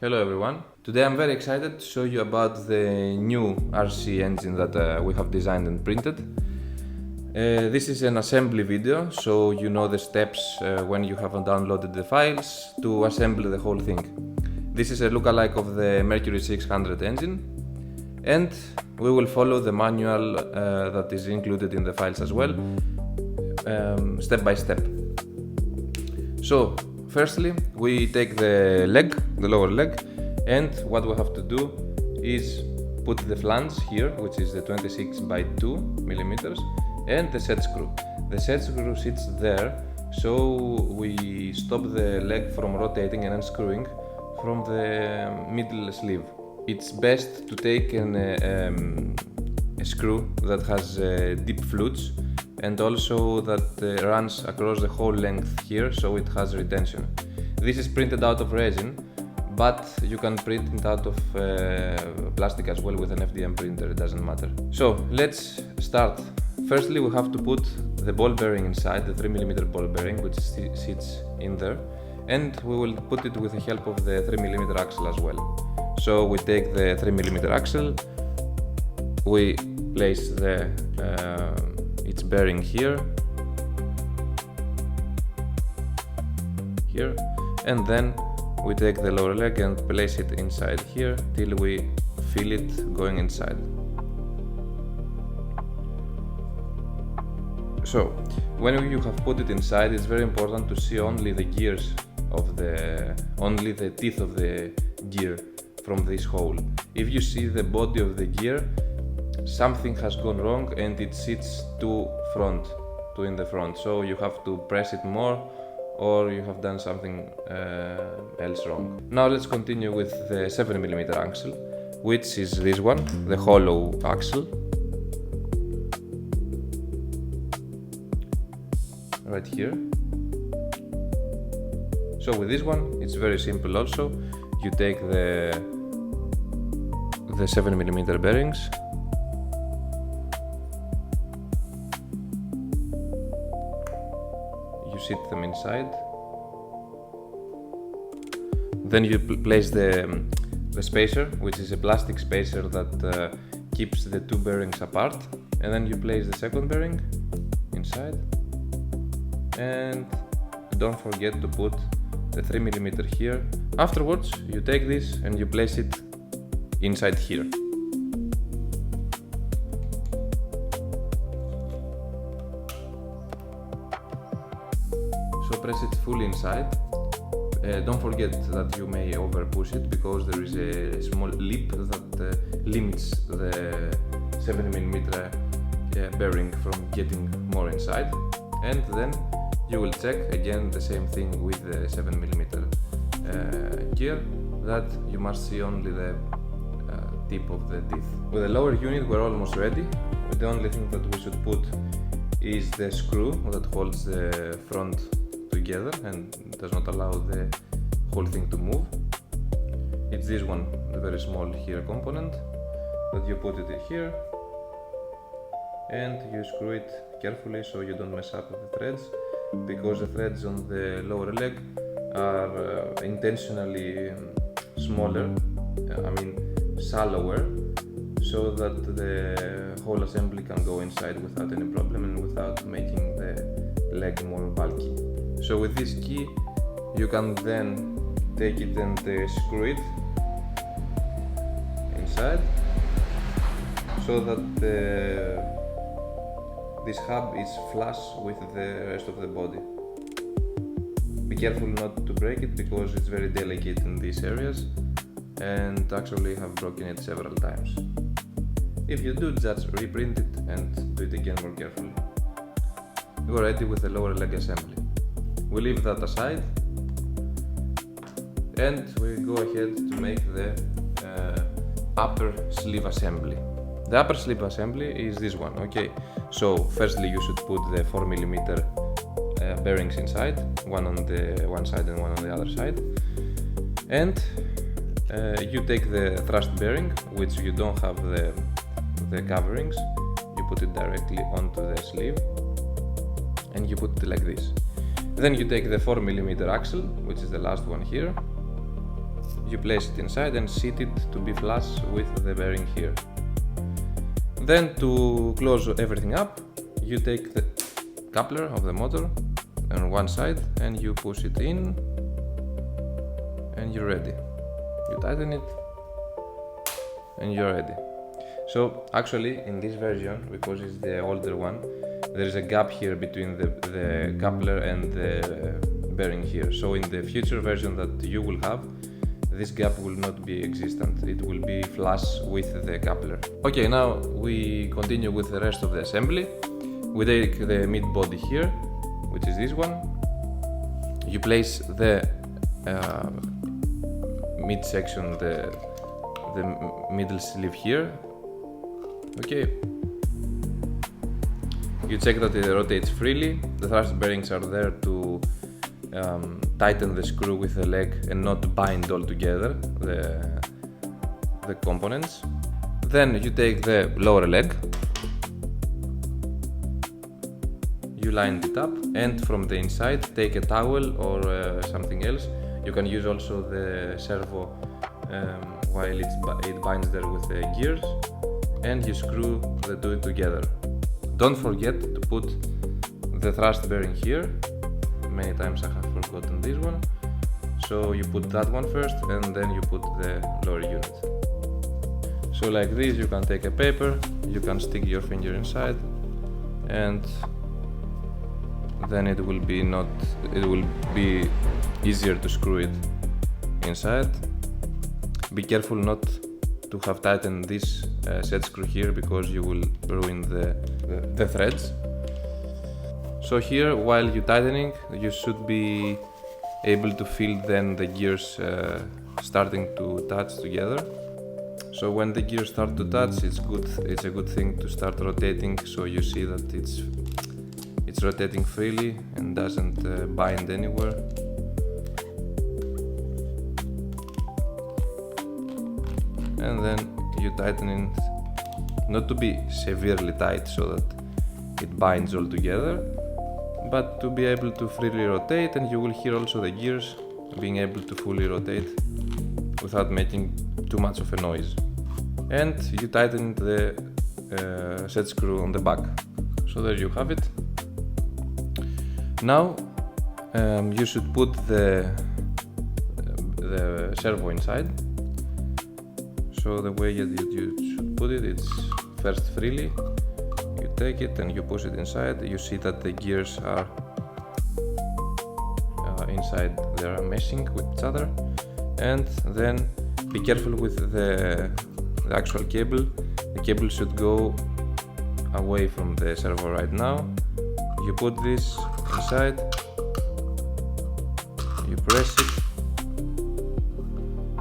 Hello everyone. Today I'm very excited to show you about the new RC engine that we have designed and printed. This is an assembly video, so you know the steps when you have downloaded the files to assemble the whole thing. This is a lookalike of the Mercury 600 engine, and we will follow the manual that is included in the files as well, step by step. So firstly, we take the lower leg, and what we have to do is put the flange here, which is the 26 by 2 millimeters, and the set screw. The set screw sits there, so we stop the leg from rotating and unscrewing from the middle sleeve. It's best to take a screw that has deep flutes and also that runs across the whole length here, so it has retention. This is printed out of resin, but you can print it out of plastic as well with an FDM printer, it doesn't matter. So let's start. Firstly, we have to put the ball bearing inside, the 3mm ball bearing, which sits in there, and we will put it with the help of the 3mm axle as well. So we take the 3mm axle, we place its bearing here, and then we take the lower leg and place it inside here till we feel it going inside. So when you have put it inside, it's very important to see only the gears of only the teeth of the gear from this hole. If you see the body of the gear, something has gone wrong and it sits too in the front, so you have to press it more or you have done something else wrong. Now let's continue with the 7mm axle, which is this one, the hollow axle. Right here. So with this one, it's very simple also. You take the 7mm bearings, sit them inside, then you place the spacer, which is a plastic spacer that keeps the two bearings apart, and then you place the second bearing inside, and don't forget to put the 3mm here. Afterwards you take this and you place it inside here. So press it fully inside. Don't forget that you may over push it because there is a small lip that limits the 7mm bearing from getting more inside. And then you will check again the same thing with the 7mm gear, that you must see only the tip of the teeth. With the lower unit we're almost ready. The only thing that we should put is the screw that holds the front together and does not allow the whole thing to move. It's this one, the very small here component, that you put it here and you screw it carefully so you don't mess up the threads, because the threads on the lower leg are intentionally smaller, shallower, so that the whole assembly can go inside without any problem and without making the leg more bulky. So with this key you can then take it and screw it inside, so that this hub is flush with the rest of the body. Be careful not to break it because it's very delicate in these areas, and actually have broken it several times. If you do, just reprint it and do it again more carefully. You are ready with the lower leg assembly. We leave that aside and we go ahead to make the upper sleeve assembly. The upper sleeve assembly is this one, okay? So firstly you should put the 4mm bearings inside, one on the one side and one on the other side. And you take the thrust bearing, which you don't have the coverings, you put it directly onto the sleeve and you put it like this. Then you take the 4mm axle, which is the last one here. you place it inside and seat it to be flush with the bearing here. Then to close everything up, you take the coupler of the motor on one side and you push it in and you're ready. You tighten it and you're ready. So actually in this version, because it's the older one, there is a gap here between the coupler and the bearing here. So in the future version that you will have, this gap will not be existent. It will be flush with the coupler. Okay, now we continue with the rest of the assembly. We take the mid body here, which is this one. You place the mid section, the middle sleeve here. Okay. You check that it rotates freely. The thrust bearings are there to tighten the screw with the leg and not bind all together the components. Then you take the lower leg, you line it up, and from the inside take a towel or something else. You can use also the servo while it binds there with the gears, and you screw the two together. Don't forget to put the thrust bearing here. Many times I have forgotten this one. So you put that one first and then you put the lower unit. So like this, you can take a paper, you can stick your finger inside, and then it will be easier to screw it inside. Be careful not to have tightened this set screw here, because you will ruin the threads. So here, while you're tightening, you should be able to feel then the gears starting to touch together. So when the gears start to touch, it's a good thing to start rotating, so you see that it's rotating freely and doesn't bind anywhere. And then you tighten it, not to be severely tight so that it binds all together, but to be able to freely rotate, and you will hear also the gears being able to fully rotate without making too much of a noise. And you tighten the set screw on the back. So there you have it. Now you should put the servo inside. So the way you should put it, it's first freely. You take it and you push it inside. You see that the gears are inside, they are meshing with each other. And then be careful with the actual cable. The cable should go away from the servo right now. You put this inside, you press it,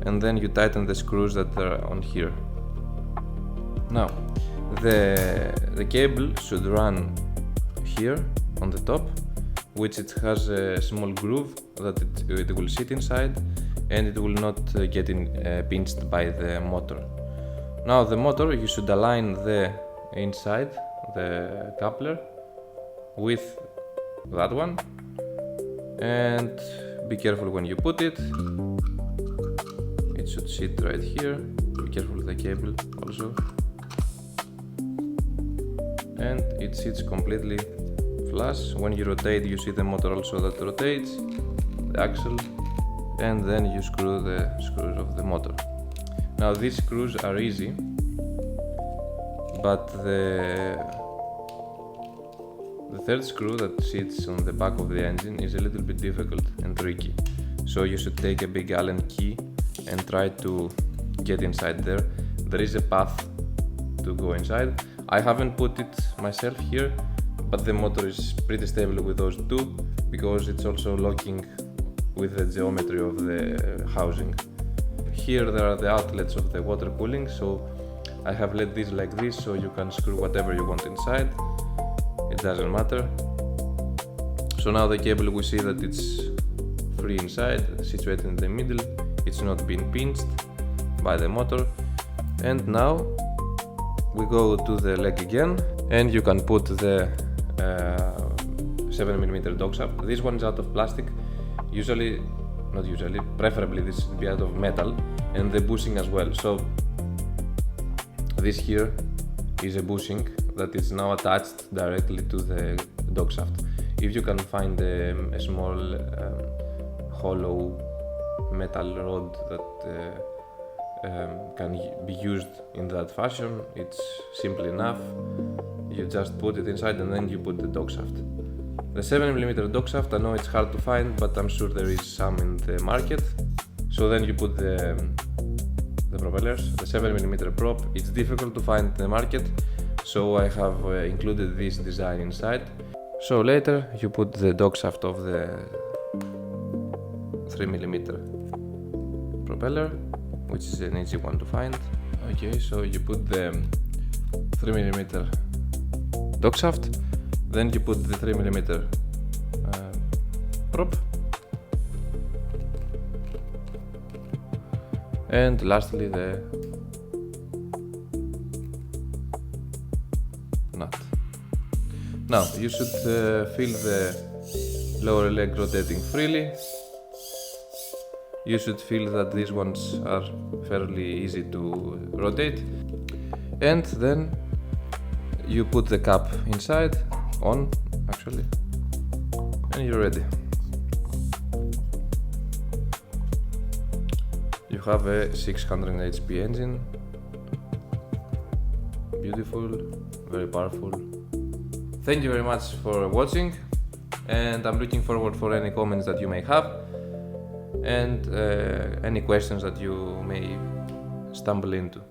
and then you tighten the screws that are on here. Now the cable should run here on the top, which it has a small groove that it will sit inside, and it will not get pinched by the motor. Now the motor, you should align the inside, the coupler, with that one, and be careful when you put it. It should sit right here. Be careful with the cable also. And it sits completely flush. When you rotate, you see the motor also that rotates, the axle, and then you screw the screws of the motor. Now these screws are easy, but the third screw that sits on the back of the engine is a little bit difficult and tricky. So you should take a big Allen key and try to get inside there. There is a path to go inside. I haven't put it myself here, but the motor is pretty stable with those two, because it's also locking with the geometry of the housing. Here there are the outlets of the water cooling, so I have led this like this, so you can screw whatever you want inside. It doesn't matter. So now the cable, we see that it's free inside, situated in the middle. It's not being pinched by the motor. And now we go to the leg again, and you can put the 7mm dog shaft. This one is out of plastic. Usually not usually, preferably this should be out of metal, and the bushing as well. So this here is a bushing that is now attached directly to the dog shaft. If you can find a small hollow metal rod that can be used in that fashion, it's simple enough. You just put it inside and then you put the dog shaft. The 7mm dog shaft, I know it's hard to find, but I'm sure there is some in the market. So then you put the propellers, the 7mm prop. It's difficult to find in the market, so I have included this design inside. So later you put the dog shaft of the 3mm propeller, which is an easy one to find. Okay, so you put the 3mm dog shaft, then you put the 3mm prop, and lastly the nut. Now you should feel the lower leg rotating freely. You should feel that these ones are fairly easy to rotate, and then you put the cap inside, on actually, and you're ready. You have a 600 HP engine, beautiful, very powerful. Thank you very much for watching, and I'm looking forward for any comments that you may have, and any questions that you may stumble into.